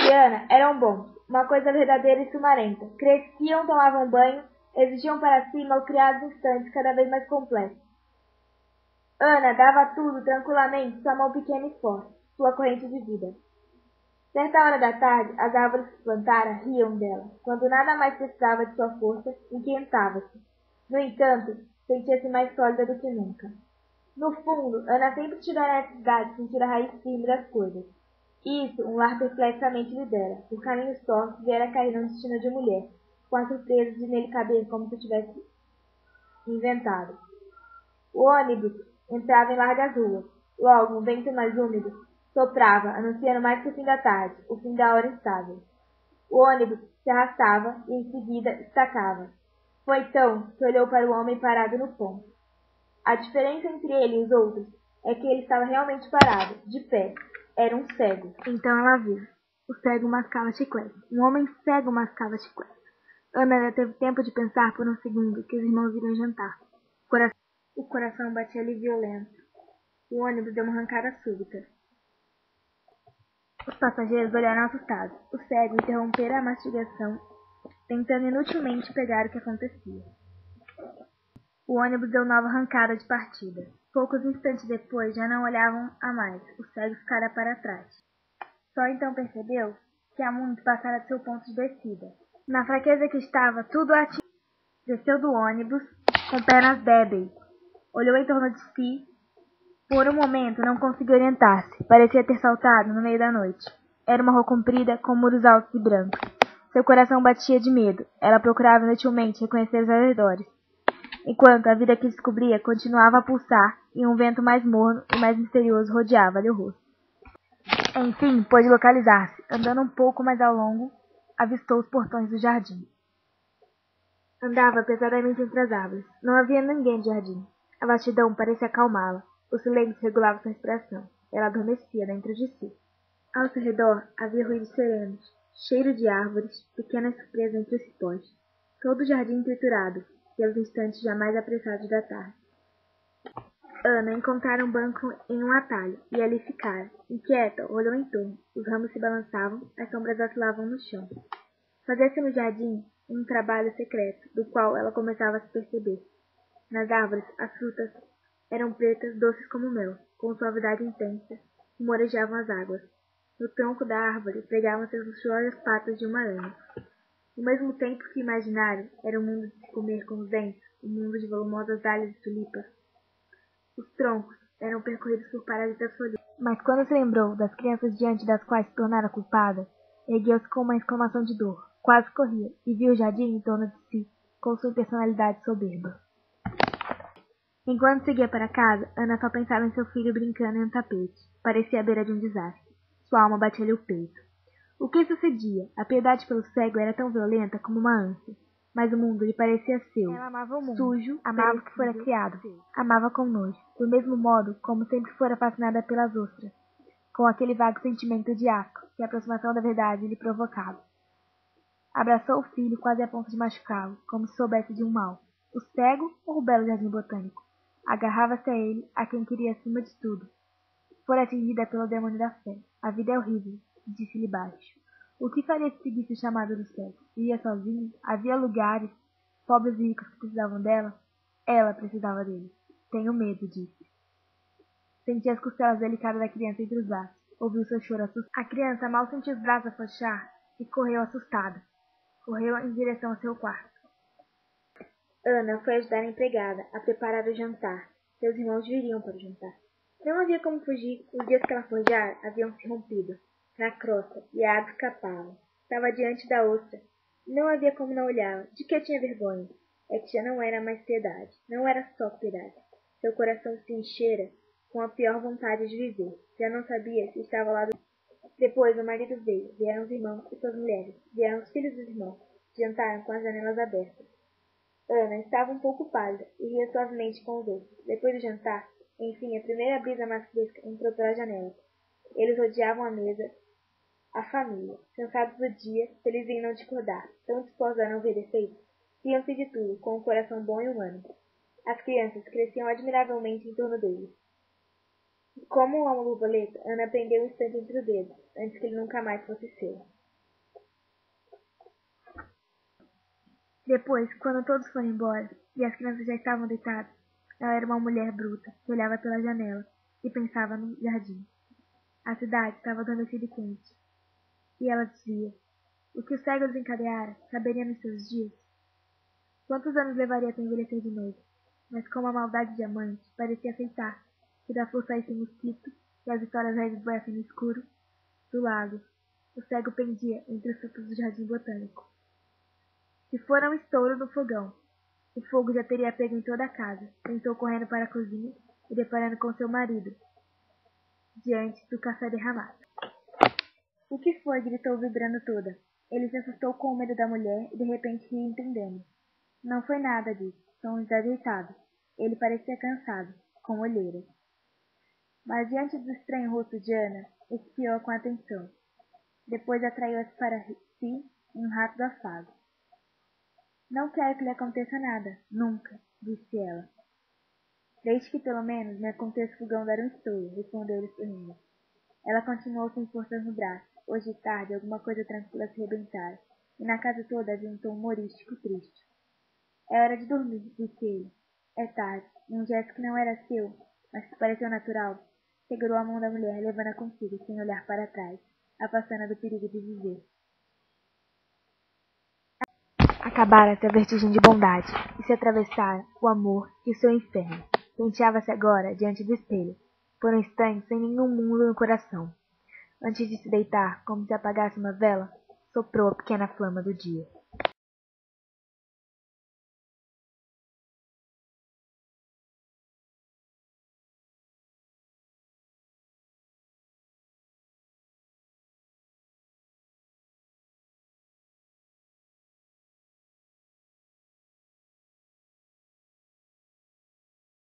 e Ana eram bons, uma coisa verdadeira e sumarenta. Cresciam, tomavam banho, exigiam para si malcriados instantes cada vez mais complexos. Ana dava tudo tranquilamente, sua mão pequena e forte, sua corrente de vida. Certa hora da tarde, as árvores que plantara riam dela. Quando nada mais precisava de sua força, inquietava-se. No entanto, sentia-se mais sólida do que nunca. No fundo, Ana sempre tivera a necessidade de sentir a raiz firme das coisas. Isso, um lar perplexamente lhe dera. Por caminhos tortos, viera cair no destino de mulher, com a surpresa de nele caber como se tivesse inventado. O ônibus entrava em largas ruas. Logo, um vento mais úmido soprava, anunciando mais que o fim da tarde, o fim da hora estável. O ônibus se arrastava e em seguida estacava. Foi então que olhou para o homem parado no ponto. A diferença entre ele e os outros é que ele estava realmente parado, de pé. Era um cego. Então ela viu. O cego mascava chiclete. Um homem cego mascava chiclete. Ana teve tempo de pensar por um segundo que os irmãos iriam jantar. O coração batia-lhe violento. O ônibus deu uma arrancada súbita. Os passageiros olharam assustados. O cego interrompera a mastigação, tentando inutilmente pegar o que acontecia. O ônibus deu nova arrancada de partida. Poucos instantes depois já não olhavam a mais. O cego ficara para trás. Só então percebeu que há muito passara de seu ponto de descida. Na fraqueza que estava, tudo a atingiu. Desceu do ônibus com pernas débeis. Olhou em torno de si. Por um momento não conseguiu orientar-se. Parecia ter saltado no meio da noite. Era uma rua comprida com muros altos e brancos. Seu coração batia de medo. Ela procurava inutilmente reconhecer os arredores, enquanto a vida que descobria continuava a pulsar e um vento mais morno e mais misterioso rodeava-lhe o rosto. Enfim, pôde localizar-se. Andando um pouco mais ao longo, avistou os portões do jardim. Andava pesadamente entre as árvores. Não havia ninguém de jardim. A vastidão parecia acalmá-la. O silêncio regulava sua respiração. Ela adormecia dentro de si. Ao seu redor havia ruídos serenos, cheiro de árvores, pequenas surpresas entre os cipós. Todo o jardim triturado pelos instantes jamais apressados da tarde. Ana encontrara um banco em um atalho, e ali ficara. Inquieta, olhou em torno. Os ramos se balançavam, as sombras vacilavam no chão. Fazia-se no jardim um trabalho secreto, do qual ela começava a se perceber. Nas árvores, as frutas eram pretas, doces como mel, com suavidade intensa, que morejavam as águas. No tronco da árvore pregavam-se as luxuosas patas de uma aranha. Ao mesmo tempo que imaginário era o mundo de se comer com os dentes, o mundo de volumosas dálias e tulipas. Os troncos eram percorridos por parasitas folhosas. Mas quando se lembrou das crianças diante das quais se tornara culpada, ergueu-se com uma exclamação de dor. Quase corria, e viu o jardim em torno de si, com sua personalidade soberba. Enquanto seguia para casa, Ana só pensava em seu filho brincando em um tapete. Parecia à beira de um desastre. Sua alma batia-lhe o peito. O que sucedia? A piedade pelo cego era tão violenta como uma ânsia. Mas o mundo lhe parecia seu. Ela amava o mundo. Sujo, amava o que fora criado. Amava com nojo, do mesmo modo como sempre fora fascinada pelas ostras, com aquele vago sentimento de asco que a aproximação da verdade lhe provocava. Abraçou o filho quase a ponto de machucá-lo, como se soubesse de um mal. O cego ou o belo jardim botânico? Agarrava-se a ele, a quem queria acima de tudo. Fora atingida pelo demônio da fé. A vida é horrível, disse-lhe baixo. O que faria se seguisse o chamado do cego? Iria sozinho? Havia lugares, pobres e ricos que precisavam dela? Ela precisava dele. Tenho medo, disse. Sentia as costelas delicadas da criança entre os braços. Ouviu seu choro assustado. A criança mal sentiu os braços afrouxar e correu assustada. Correu em direção ao seu quarto. Ana foi ajudar a empregada a preparar o jantar. Seus irmãos viriam para o jantar. Não havia como fugir. Os dias que ela forjara haviam se rompido na crosta e a água escapava. Estava diante da ostra. Não havia como não olhá-la. De que tinha vergonha? É que já não era mais piedade. Não era só piedade. Seu coração se enchera com a pior vontade de viver. Já não sabia se estava ao lado. Depois o marido veio. Vieram os irmãos e suas mulheres. Vieram os filhos dos irmãos. Jantaram com as janelas abertas. Ana estava um pouco pálida e ria suavemente com os outros. Depois do jantar, enfim, a primeira brisa mais fresca entrou pela janela. Eles rodeavam a mesa, a família, cansados do dia, felizes em não discordar, tão dispostos a não ver defeitos, riam-se de tudo, com um coração bom e humano. As crianças cresciam admiravelmente em torno deles. Como uma borboleta, Ana prendeu um instante entre os dedos, antes que ele nunca mais fosse seu. Depois, quando todos foram embora e as crianças já estavam deitadas, ela era uma mulher bruta que olhava pela janela e pensava no jardim. A cidade estava adormecida e quente, e ela dizia: o que o cego desencadeara saberia nos seus dias? Quantos anos levaria até envelhecer de novo? Mas como a maldade diamante parecia aceitar que da flor saísse mosquito e as histórias redes boiassem no escuro do lago, o cego pendia entre os frutos do jardim botânico. Se fora um estouro no fogão, o fogo já teria pego em toda a casa. Tentou correndo para a cozinha e deparando com seu marido, diante do café derramado. O que foi? Gritou vibrando toda. Ele se assustou com o medo da mulher e de repente riu entendendo. Não foi nada, disse, tom desajeitado. Ele parecia cansado, com olheiras. Mas diante do estranho rosto de Ana, espiou-a com atenção. Depois atraiu-as para si em um rápido afago. Não quero que lhe aconteça nada, nunca, disse ela. Desde que pelo menos me aconteça o fogão dar um estouro, respondeu ele sorrindo. Ela continuou sem forças no braço. Hoje de tarde alguma coisa tranquila se rebentara, e na casa toda havia um tom humorístico triste. É hora de dormir, disse ele. É tarde, e um gesto que não era seu, mas que pareceu natural, segurou a mão da mulher, levando-a consigo, sem olhar para trás, afastando-a do perigo de viver. Acabara-se a vertigem de bondade, e se atravessara o amor e o seu inferno. Penteava-se agora diante do espelho, por um instante sem nenhum mundo no coração. Antes de se deitar, como se apagasse uma vela, soprou a pequena flama do dia.